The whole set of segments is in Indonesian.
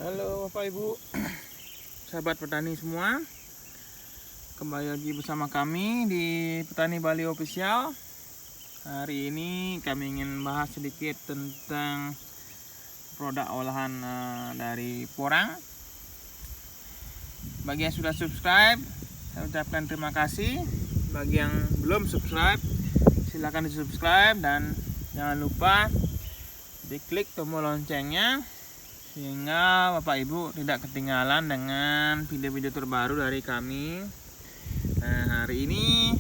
Halo Bapak Ibu, sahabat petani semua. Kembali lagi bersama kami di Petani Bali Official. Hari ini kami ingin bahas sedikit tentang produk olahan dari porang. Bagi yang sudah subscribe, saya ucapkan terima kasih. Bagi yang belum subscribe, silahkan di subscribe dan jangan lupa diklik tombol loncengnya sehingga Bapak Ibu tidak ketinggalan dengan video-video terbaru dari kami. Nah, hari ini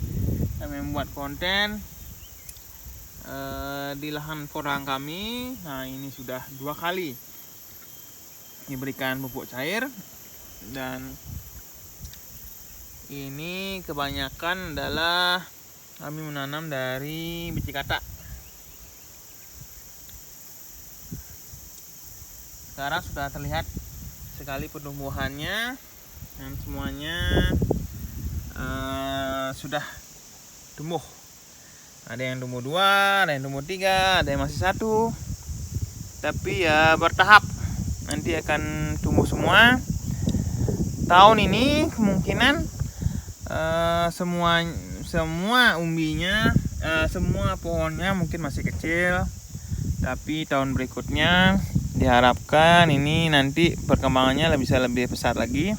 kami membuat konten di lahan porang kami. Nah, ini sudah 2 kali diberikan pupuk cair, dan ini kebanyakan adalah kami menanam dari biji katak. Sekarang sudah terlihat sekali pertumbuhannya dan semuanya sudah tumbuh. Ada yang tumbuh 2, ada yang tumbuh 3, ada yang masih 1. Tapi ya bertahap, nanti akan tumbuh semua. Tahun ini kemungkinan semua umbinya, semua pohonnya mungkin masih kecil. Tapi tahun berikutnya diharapkan ini nanti perkembangannya bisa lebih besar lagi,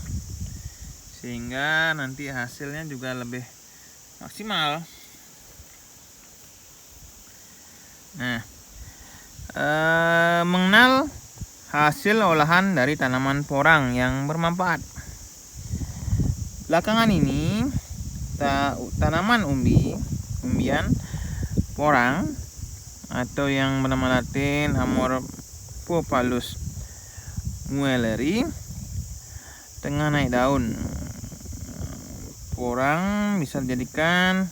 sehingga nanti hasilnya juga lebih maksimal. Nah, mengenal hasil olahan dari tanaman porang yang bermanfaat. Belakangan ini tanaman umbian porang atau yang bernama Latin Amorphopalus muelleri tengah naik daun. Porang bisa dijadikan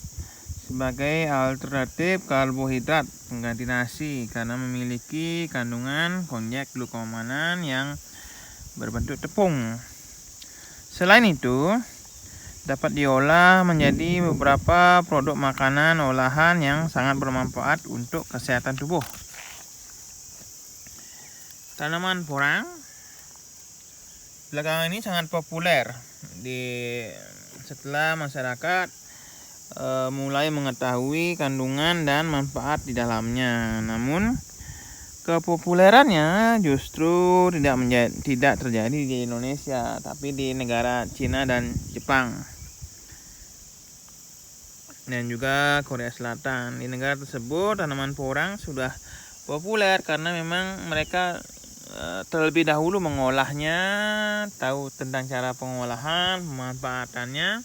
sebagai alternatif karbohidrat pengganti nasi karena memiliki kandungan konjak glukomanan yang berbentuk tepung. Selain itu, dapat diolah menjadi beberapa produk makanan olahan yang sangat bermanfaat untuk kesehatan tubuh. Tanaman porang belakangan ini sangat populer setelah masyarakat mulai mengetahui kandungan dan manfaat di dalamnya. Namun kepopulerannya justru tidak terjadi di Indonesia, tapi di negara Cina dan Jepang, dan juga Korea Selatan. Di negara tersebut tanaman porang sudah populer karena memang mereka terlebih dahulu mengolahnya, tahu tentang cara pengolahan, pemanfaatannya,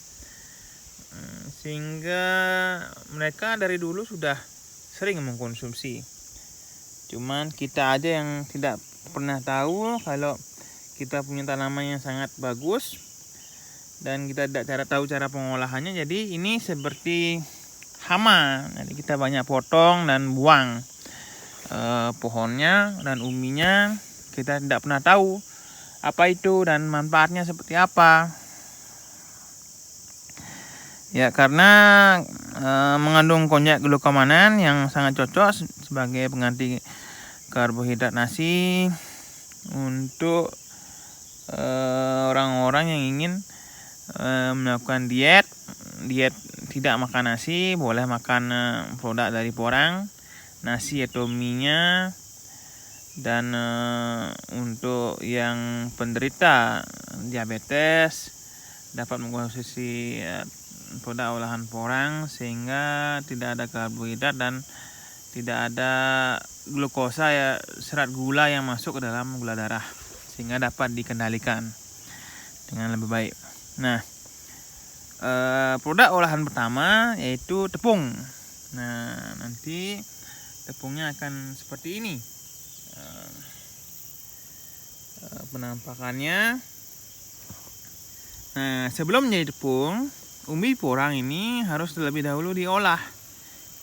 sehingga mereka dari dulu sudah sering mengkonsumsi. Cuman kita aja yang tidak pernah tahu kalau kita punya tanaman yang sangat bagus dan kita tidak tahu cara pengolahannya. Jadi ini seperti hama. Jadi kita banyak potong dan buang pohonnya dan umbinya. Kita tidak pernah tahu apa itu dan manfaatnya seperti apa. Ya, karena mengandung konjak glukomanan yang sangat cocok sebagai pengganti karbohidrat nasi untuk orang-orang yang ingin melakukan diet tidak makan nasi, boleh makan produk dari porang, nasi atau mie-nya. Dan untuk yang penderita diabetes dapat mengkonsumsi produk olahan porang sehingga tidak ada karbohidrat dan tidak ada glukosa, ya serat gula yang masuk ke dalam gula darah, sehingga dapat dikendalikan dengan lebih baik. Nah, produk olahan pertama yaitu tepung. Nah, nanti tepungnya akan seperti ini penampakannya. Nah, sebelum menjadi tepung, umbi porang ini harus terlebih dahulu diolah.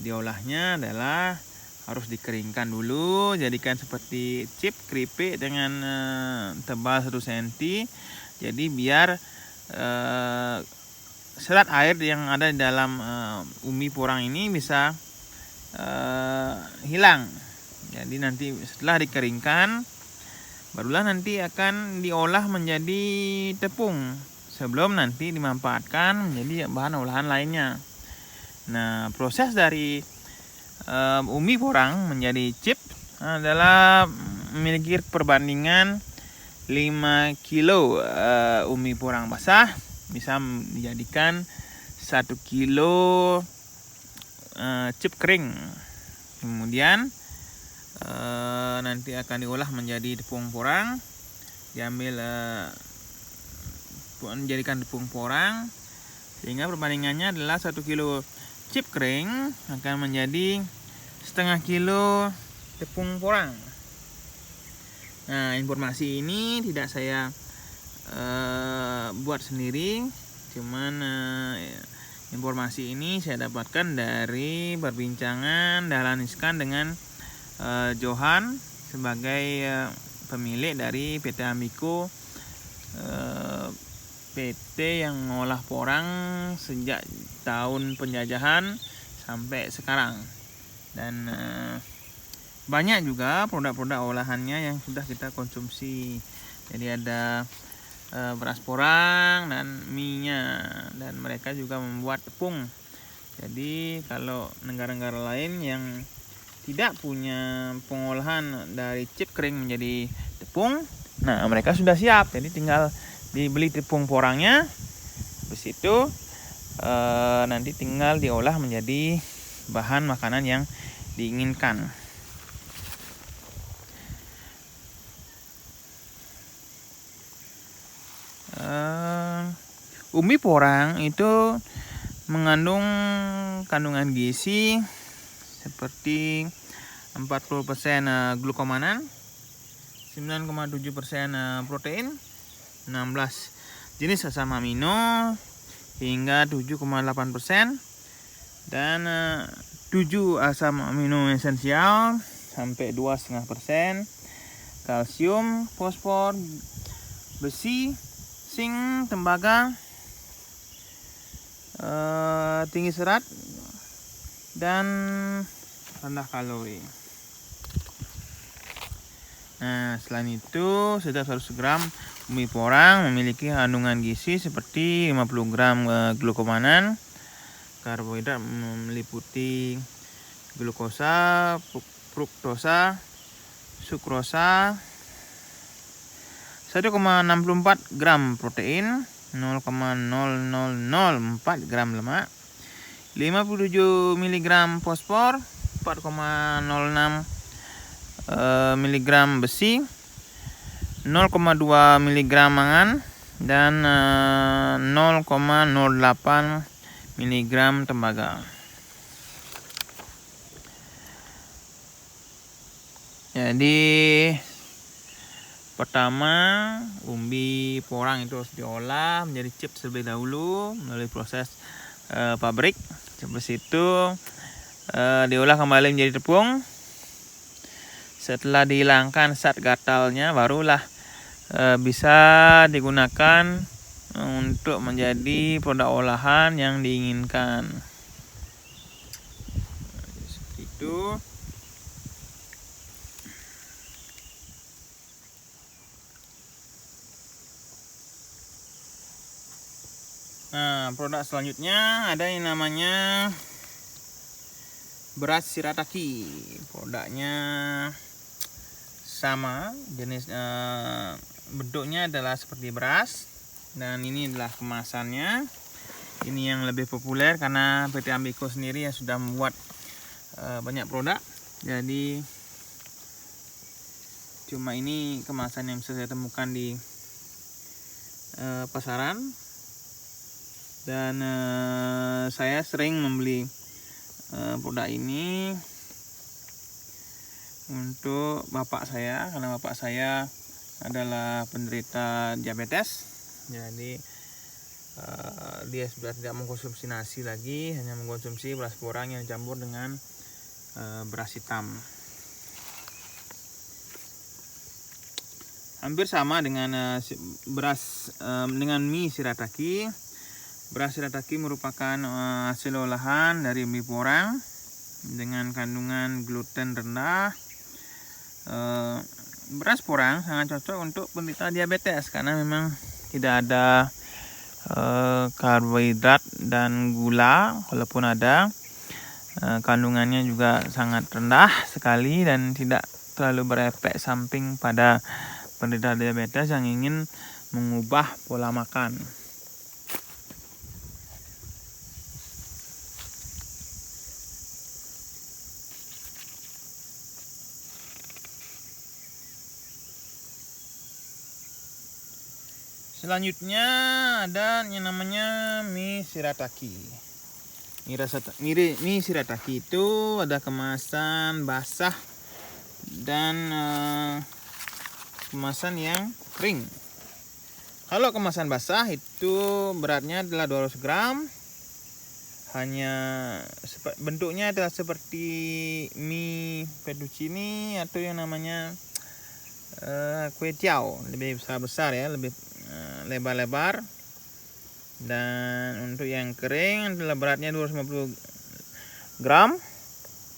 Diolahnya adalah harus dikeringkan dulu, jadikan seperti chip keripik dengan tebal 1 cm. Jadi biar serat air yang ada di dalam umbi porang ini bisa hilang. Jadi nanti setelah dikeringkan barulah nanti akan diolah menjadi tepung sebelum nanti dimanfaatkan menjadi bahan olahan lainnya. Nah, proses dari umbi porang menjadi chip adalah memiliki perbandingan 5 kilo umbi porang basah bisa dijadikan 1 kilo chip kering. Kemudian nanti akan diolah menjadi tepung porang, diambil menjadikan tepung porang, sehingga perbandingannya adalah 1 kilo chip kering akan menjadi setengah kilo tepung porang. Nah, informasi ini tidak saya buat sendiri, cuman informasi ini saya dapatkan dari perbincangan Dahlan Iskan dengan Johan sebagai pemilik dari PT Amiko, PT yang mengolah porang sejak tahun penjajahan sampai sekarang. Dan banyak juga produk-produk olahannya yang sudah kita konsumsi. Jadi ada beras porang dan mie-nya, dan mereka juga membuat tepung. Jadi kalau negara-negara lain yang tidak punya pengolahan dari chip kering menjadi tepung, nah mereka sudah siap. Jadi tinggal dibeli tepung porangnya, habis itu nanti tinggal diolah menjadi bahan makanan yang diinginkan. Umbi porang itu mengandung kandungan gizi seperti 40% glukomanan, 9,7% protein, 16 jenis asam amino hingga 7,8%, dan 7 asam amino esensial sampai 2,5%, kalsium, fosfor, besi, zinc, tembaga, tinggi serat, dan rendah kalori. Nah, selain itu setiap 100 gram umbi porang memiliki kandungan gizi seperti 50 gram glukomanan, karbohidrat meliputi glukosa, fruktosa, sukrosa, 1,64 gram protein, 0,0004 gram lemak, 57 mg fosfor, 4,06 mg besi, 0,2 mg mangan, dan 0,08 mg tembaga. Jadi pertama, umbi porang itu harus diolah menjadi chip terlebih dahulu melalui proses pabrik. Habis itu diolah kembali menjadi tepung. Setelah dihilangkan zat gatalnya, barulah bisa digunakan untuk menjadi produk olahan yang diinginkan. Seperti itu. Nah, produk selanjutnya ada yang namanya beras shirataki. Produknya sama jenis, bentuknya adalah seperti beras, dan ini adalah kemasannya. Ini yang lebih populer karena PT Amiko sendiri yang sudah membuat banyak produk. Jadi cuma ini kemasan yang bisa saya temukan di pasaran. Dan saya sering membeli produk ini untuk bapak saya, karena bapak saya adalah penderita diabetes. Jadi dia sudah tidak mengkonsumsi nasi lagi, hanya mengkonsumsi beras porang yang dicampur dengan beras hitam. Hampir sama dengan beras dengan mie shirataki. Beras shirataki merupakan hasil olahan dari umbi porang dengan kandungan gluten rendah, beras porang sangat cocok untuk penderita diabetes karena memang tidak ada karbohidrat dan gula, walaupun ada kandungannya juga sangat rendah sekali dan tidak terlalu berefek samping pada penderita diabetes yang ingin mengubah pola makan. Selanjutnya ada yang namanya mie shirataki. Mie shirataki itu ada kemasan basah dan kemasan yang kering. Kalau kemasan basah itu beratnya adalah 200 gram. Hanya bentuknya adalah seperti mie fettuccine atau yang namanya kue tiao, lebih besar ya, lebih lebar-lebar. Dan untuk yang kering adalah beratnya 250 gram.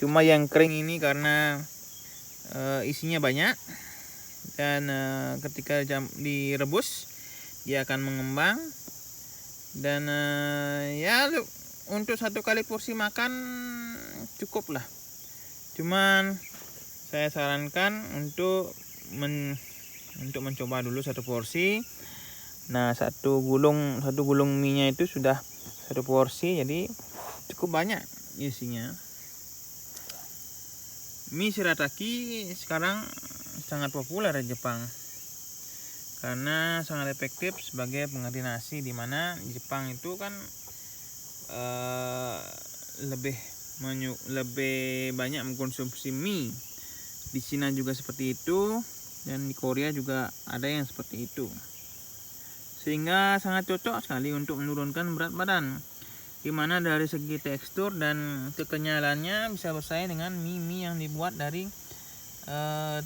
Cuma yang kering ini karena isinya banyak dan ketika direbus dia akan mengembang. Dan ya untuk satu kali porsi makan cukup lah. Cuman saya sarankan untuk mencoba dulu satu porsi. Nah, satu gulung mie-nya itu sudah satu porsi, jadi cukup banyak isinya. Mie shirataki sekarang sangat populer di Jepang karena sangat efektif sebagai pengganti nasi, di mana di Jepang itu kan lebih banyak mengkonsumsi mie. Di Cina juga seperti itu, dan di Korea juga ada yang seperti itu. Sehingga sangat cocok sekali untuk menurunkan berat badan, dimana dari segi tekstur dan kekenyalannya bisa bersaing dengan mie yang dibuat dari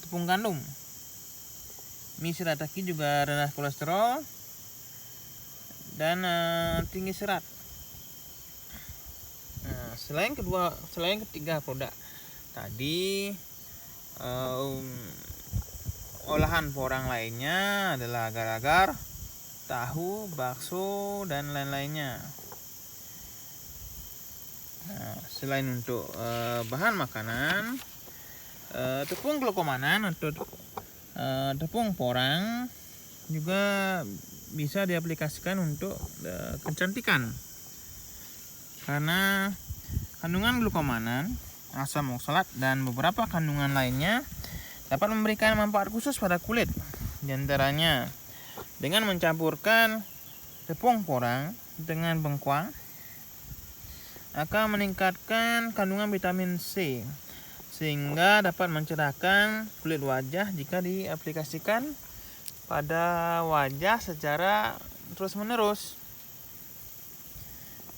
tepung gandum. Mie shirataki juga rendah kolesterol dan tinggi serat. Nah, selain ketiga produk tadi, olahan porang lainnya adalah agar-agar, tahu, bakso, dan lain-lainnya. Nah, selain untuk bahan makanan, tepung glukomanan atau tepung porang juga bisa diaplikasikan untuk kecantikan. Karena kandungan glukomanan, asam oksalat, dan beberapa kandungan lainnya dapat memberikan manfaat khusus pada kulit. Di antaranya dengan mencampurkan tepung porang dengan bengkoang akan meningkatkan kandungan vitamin C sehingga dapat mencerahkan kulit wajah jika diaplikasikan pada wajah secara terus-menerus.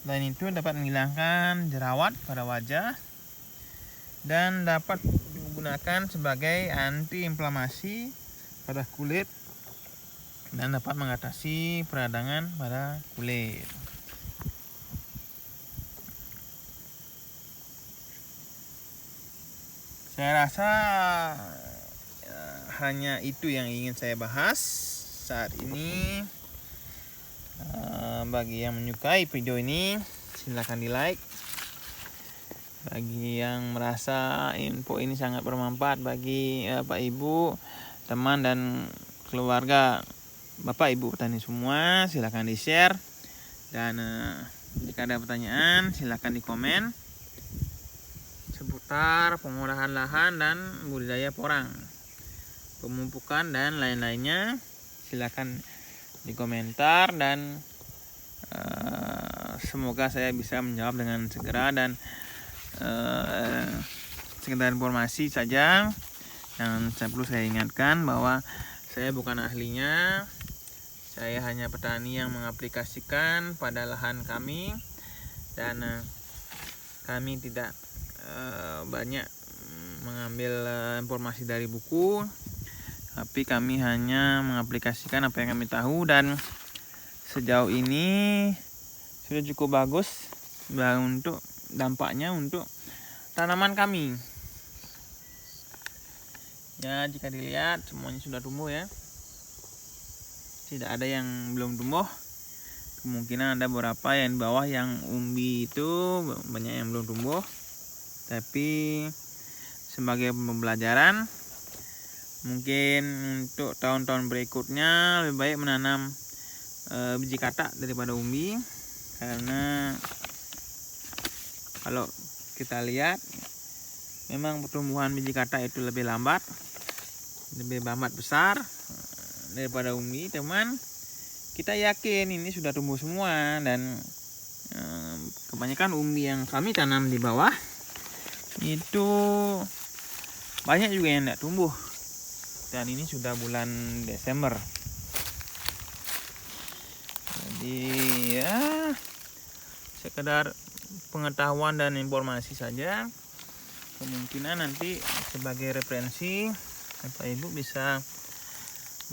Selain itu dapat menghilangkan jerawat pada wajah dan dapat digunakan sebagai anti-inflamasi pada kulit dan dapat mengatasi peradangan pada kulit. Saya rasa hanya itu yang ingin saya bahas saat ini. Bagi yang menyukai video ini, silahkan di like. Bagi yang merasa info ini sangat bermanfaat bagi Bapak Ibu, teman dan keluarga Bapak Ibu petani semua, silahkan di share. Dan jika ada pertanyaan silahkan di komen seputar pengolahan lahan dan budidaya porang, pemupukan dan lain-lainnya. Silahkan di komentar dan semoga saya bisa menjawab dengan segera. Dan sekedar informasi saja yang perlu saya ingatkan bahwa saya bukan ahlinya. Saya hanya petani yang mengaplikasikan pada lahan kami, dan kami tidak banyak mengambil informasi dari buku, tapi kami hanya mengaplikasikan apa yang kami tahu, dan sejauh ini sudah cukup bagus untuk dampaknya untuk tanaman kami. Ya, jika dilihat semuanya sudah tumbuh ya. Tidak ada yang belum tumbuh. Kemungkinan ada beberapa yang di bawah yang umbi itu banyak yang belum tumbuh. Tapi sebagai pembelajaran, mungkin untuk tahun-tahun berikutnya lebih baik menanam biji katak daripada umbi, karena kalau kita lihat memang pertumbuhan biji katak itu lebih lambat besar daripada umbi, teman. Kita yakin ini sudah tumbuh semua, dan kebanyakan umbi yang kami tanam di bawah itu banyak juga yang tidak tumbuh, dan ini sudah bulan Desember. Jadi ya sekedar pengetahuan dan informasi saja. Kemungkinan nanti sebagai referensi Bapak Ibu bisa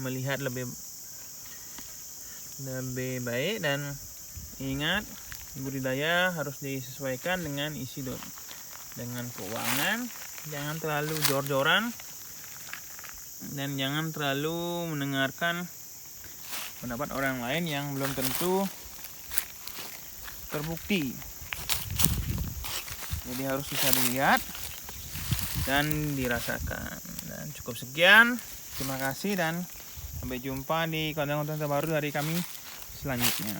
melihat lebih baik, dan ingat budidaya harus disesuaikan dengan isi dengan keuangan. Jangan terlalu jor-joran dan jangan terlalu mendengarkan pendapat orang lain yang belum tentu terbukti. Jadi harus bisa dilihat dan dirasakan. Dan cukup sekian, terima kasih dan sampai jumpa di konten-konten terbaru dari kami selanjutnya.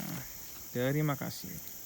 Terima kasih.